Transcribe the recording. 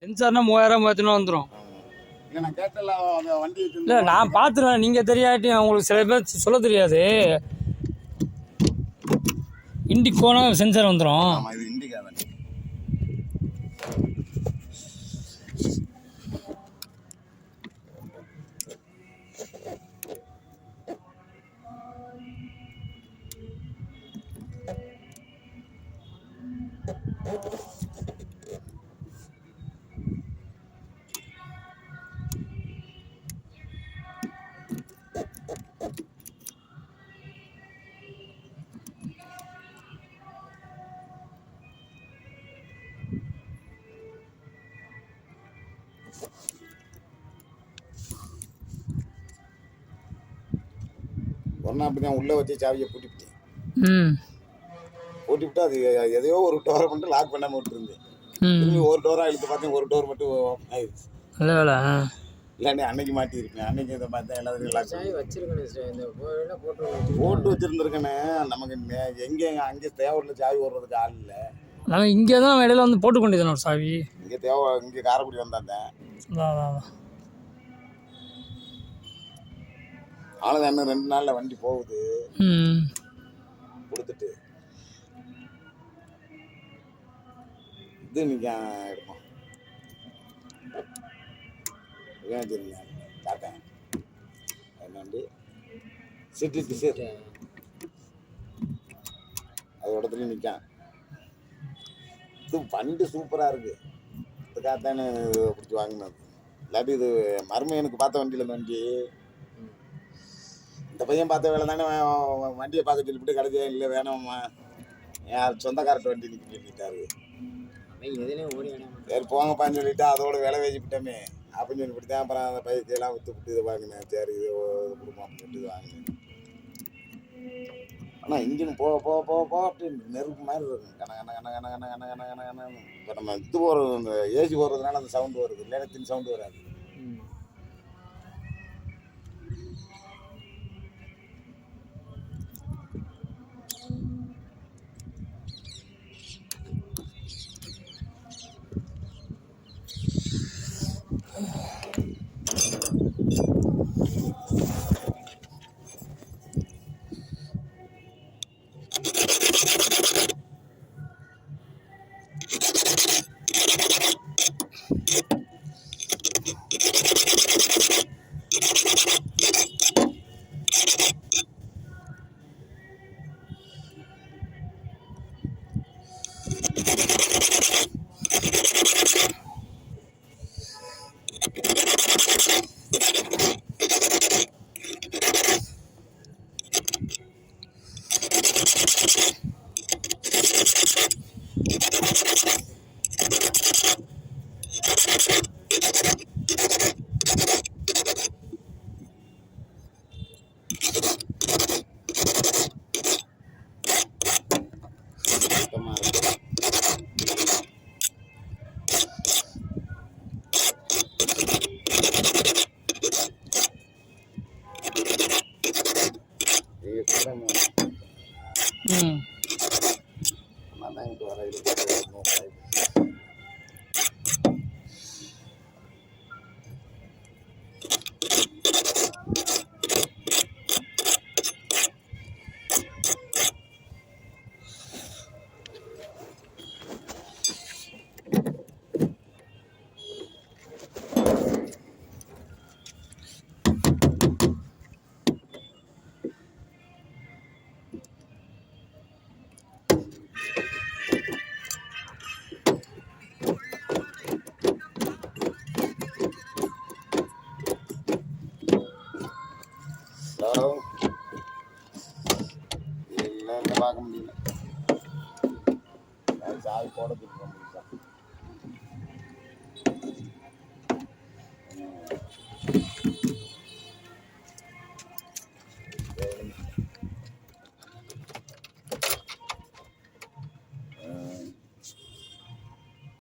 சென்சார்னா 3000 3000 வந்துடும். இல்லை நான் கேட்டல வண்டி இல்லை நான் பார்த்துருவேன். நீங்கள் தெரியாட்டி உங்களுக்கு சில பேர் சொல்ல தெரியாது. இண்டிகோனா சென்சார் வந்துடும். ஆமாம் இது இண்டிகா தான். ஒன்றா அப்படி தான் உள்ளே வச்சு சாவியை பூட்டிவிட்டேன். பூட்டிவிட்டு அது எதையோ ஒரு டோரை மட்டும் லாக் பண்ணாமல் விட்டுருந்தேன். திரும்பி ஒரு டோராக இழுத்து பார்த்தேன், ஒரு டோர் மட்டும் ஓப்பன் ஆயிடுச்சு. இல்லைண்ணே அன்னைக்கு மாட்டியிருப்பேன். அன்னைக்கு இதை பார்த்தேன் எல்லாத்தையும் லாக் போட்டு வச்சுருந்துருக்கேண்ணே. நமக்கு எங்கே அங்கே தேவையில் சாவி ஓடுறதுக்கு ஆள் இல்லை. நாங்கள் இங்கே தான் இடையில வந்து போட்டு கொண்டு ஒரு சாவி இங்கே இங்கே காரைக்குடி வந்தாந்தேன். அவ்வளோதான், இன்னும் 2 நாளில் வண்டி போகுது. கொடுத்துட்டு இது இன்னைக்கு எடுப்போம். வச்சுருங்க காட்டேன். வண்டி சிட்டி டிசைர் அது இடத்துலையும் நிற்கான். இது வண்டி சூப்பராக இருக்குது. இதுக்காகத்தானே பிடிச்சி வாங்கினது. இல்லாட்டி இது மருமையனுக்கு பார்த்த வண்டியில் இந்த வண்டி இந்த பையன் பார்த்த வேலை தானே வண்டியை பார்க்க சொல்லிவிட்டு கடைசியா இல்லை வேணாம்மா என் சொந்தக்காரட்ட வண்டி நிற்க சொல்லிட்டாரு. சரி போங்கப்பான்னு சொல்லிட்டு அதோட விலை வச்சுக்கிட்டோமே அப்படின்னு சொல்லிவிட்டு தான் அப்புறம் அந்த பையெல்லாம் விற்றுவிட்டு இதை வாங்கினேன். சரி இது கொடுப்போம் அப்படின்னு சொல்லிட்டு இது வாங்கினேன். ஆனால் இன்ஜின் போக போக போக போக அப்படி நெருப்பு மாதிரி இருக்கும். கன கன கன கன கன கன கன கன கன இப்போ நம்ம இது போகிறது இந்த ஏசி போடுறதுனால அந்த சவுண்டு வருது. இல்லைன்னா தின் சவுண்டு வராது. பார்க்க முடியல சாவி போட